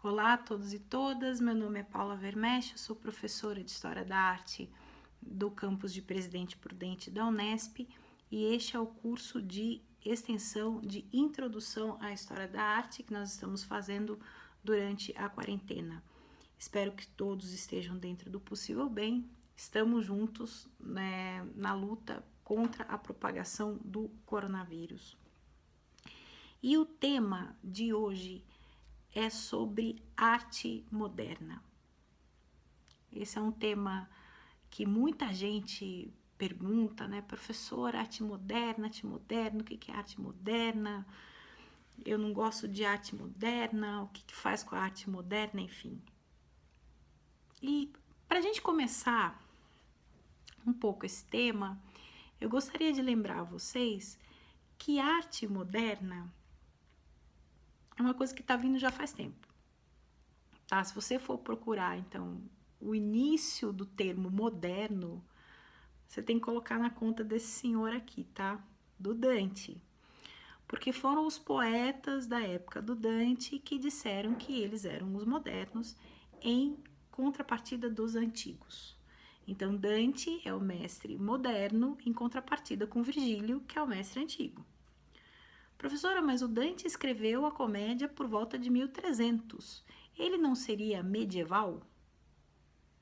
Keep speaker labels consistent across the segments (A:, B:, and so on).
A: Olá a todos e todas, meu nome é Paula Vermesch, eu sou professora de História da Arte do campus de Presidente Prudente da Unesp e este é o curso de extensão de Introdução à História da Arte que nós estamos fazendo durante a quarentena. Espero que todos estejam dentro do possível bem, estamos juntos, né, na luta contra a propagação do coronavírus. E o tema de hoje é sobre arte moderna. Esse é um tema que muita gente pergunta, né? Professor, arte moderna, o que é arte moderna? Eu não gosto de arte moderna, o que faz com a arte moderna, enfim. E para a gente começar um pouco esse tema, eu gostaria de lembrar a vocês que arte moderna é uma coisa que está vindo já faz tempo. Tá? Se você for procurar, então, o início do termo moderno, você tem que colocar na conta desse senhor aqui, tá? Do Dante. Porque foram os poetas da época do Dante que disseram que eles eram os modernos em contrapartida dos antigos. Então, Dante é o mestre moderno em contrapartida com Virgílio, que é o mestre antigo. Professora, mas o Dante escreveu a comédia por volta de 1300. Ele não seria medieval?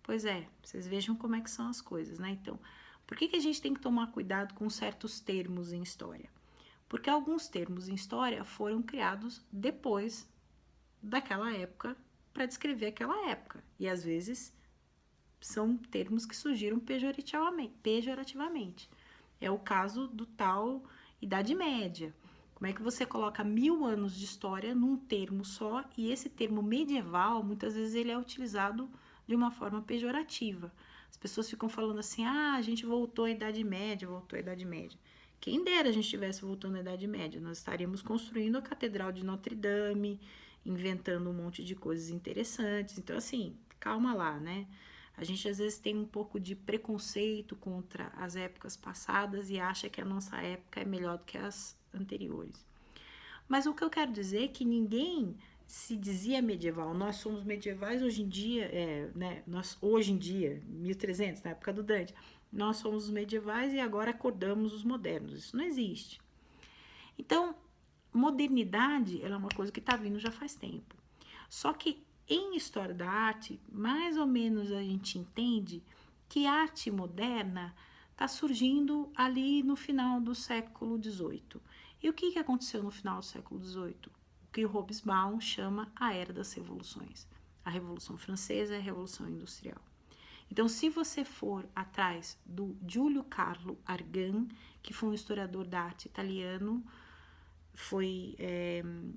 A: Pois é, vocês vejam como é que são as coisas, né? Então, por que a gente tem que tomar cuidado com certos termos em história? Porque alguns termos em história foram criados depois daquela época para descrever aquela época. E às vezes são termos que surgiram pejorativamente. É o caso do tal Idade Média. Como é que você coloca 1000 anos de história num termo só e esse termo medieval, muitas vezes ele é utilizado de uma forma pejorativa. As pessoas ficam falando assim, a gente voltou à Idade Média, voltou à Idade Média. Quem dera a gente estivesse voltando à Idade Média, nós estaríamos construindo a Catedral de Notre Dame, inventando um monte de coisas interessantes. Então, assim, calma lá, né? A gente às vezes tem um pouco de preconceito contra as épocas passadas e acha que a nossa época é melhor do que as anteriores. Mas o que eu quero dizer é que ninguém se dizia medieval. Nós somos medievais hoje em dia, nós hoje em dia, 1300, na época do Dante, nós somos os medievais e agora acordamos os modernos. Isso não existe. Então, modernidade ela é uma coisa que está vindo já faz tempo. Só que em história da arte, mais ou menos a gente entende que a arte moderna está surgindo ali no final do século XVIII. E o que aconteceu no final do século XVIII? O que o Hobsbawm chama a Era das Revoluções. A Revolução Francesa e a Revolução Industrial. Então, se você for atrás do Giulio Carlo Argan, que foi um historiador da arte italiano, foi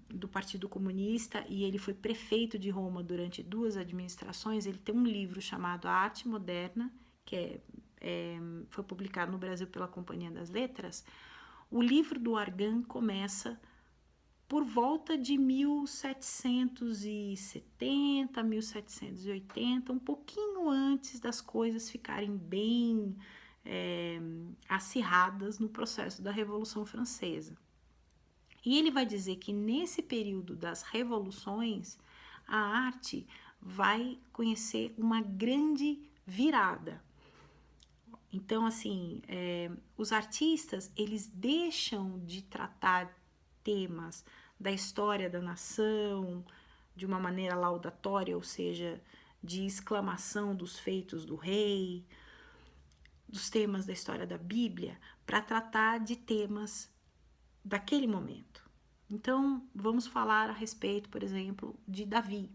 A: do Partido Comunista e ele foi prefeito de Roma durante 2 administrações. Ele tem um livro chamado A Arte Moderna, que foi publicado no Brasil pela Companhia das Letras. O livro do Argan começa por volta de 1770, 1780, um pouquinho antes das coisas ficarem bem acirradas no processo da Revolução Francesa. E ele vai dizer que nesse período das revoluções, a arte vai conhecer uma grande virada. Então, assim, os artistas, eles deixam de tratar temas da história da nação de uma maneira laudatória, ou seja, de exclamação dos feitos do rei, dos temas da história da Bíblia, para tratar de temas daquele momento. Então, vamos falar a respeito, por exemplo, de Davi,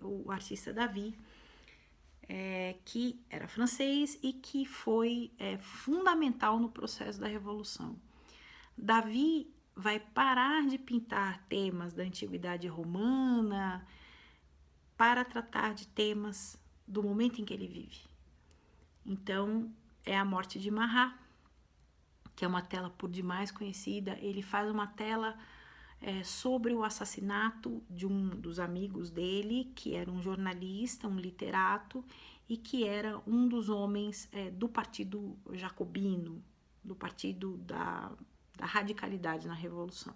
A: o artista Davi, que era francês e que foi fundamental no processo da Revolução. Davi vai parar de pintar temas da antiguidade romana para tratar de temas do momento em que ele vive. Então, é a morte de Marat, que é uma tela por demais conhecida. Ele faz uma tela sobre o assassinato de um dos amigos dele, que era um jornalista, um literato, e que era um dos homens do partido jacobino, do partido da radicalidade na Revolução.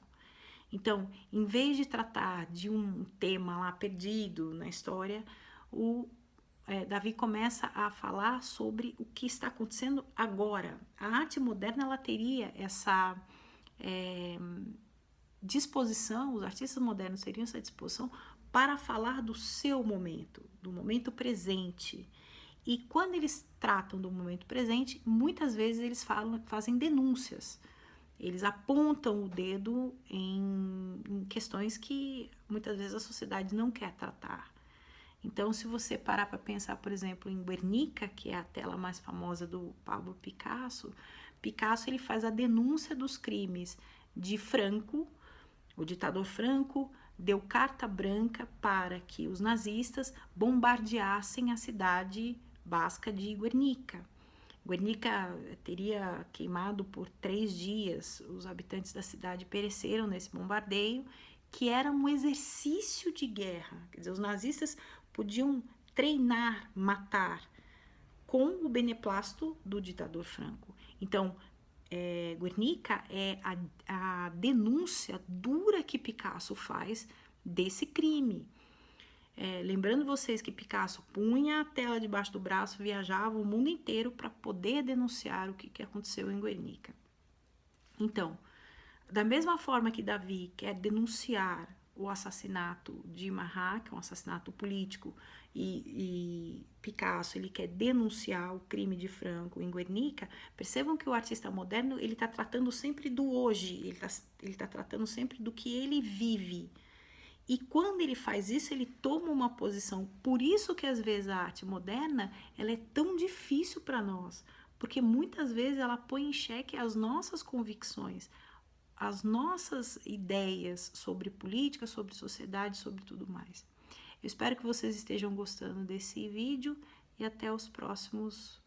A: Então, em vez de tratar de um tema lá perdido na história, Davi começa a falar sobre o que está acontecendo agora. A arte moderna ela teria essa disposição, os artistas modernos teriam essa disposição para falar do seu momento, do momento presente. E quando eles tratam do momento presente, muitas vezes eles fazem denúncias. Eles apontam o dedo em questões que muitas vezes a sociedade não quer tratar. Então, se você parar para pensar, por exemplo, em Guernica, que é a tela mais famosa do Pablo Picasso, Picasso ele faz a denúncia dos crimes de Franco. O ditador Franco deu carta branca para que os nazistas bombardeassem a cidade basca de Guernica. Guernica teria queimado por 3 dias, os habitantes da cidade pereceram nesse bombardeio, que era um exercício de guerra. Quer dizer, os nazistas podiam treinar, matar, com o beneplácito do ditador Franco. Então, Guernica é a denúncia dura que Picasso faz desse crime. Lembrando vocês que Picasso punha a tela debaixo do braço, viajava o mundo inteiro para poder denunciar o que aconteceu em Guernica. Então, da mesma forma que Davi quer denunciar o assassinato de Marat, que é um assassinato político, e Picasso ele quer denunciar o crime de Franco em Guernica, percebam que o artista moderno ele está tratando sempre do hoje, ele tá tratando sempre do que ele vive. E quando ele faz isso, ele toma uma posição. Por isso que às vezes a arte moderna ela é tão difícil para nós, porque muitas vezes ela põe em xeque as nossas convicções, as nossas ideias sobre política, sobre sociedade, sobre tudo mais. Eu espero que vocês estejam gostando desse vídeo e até os próximos.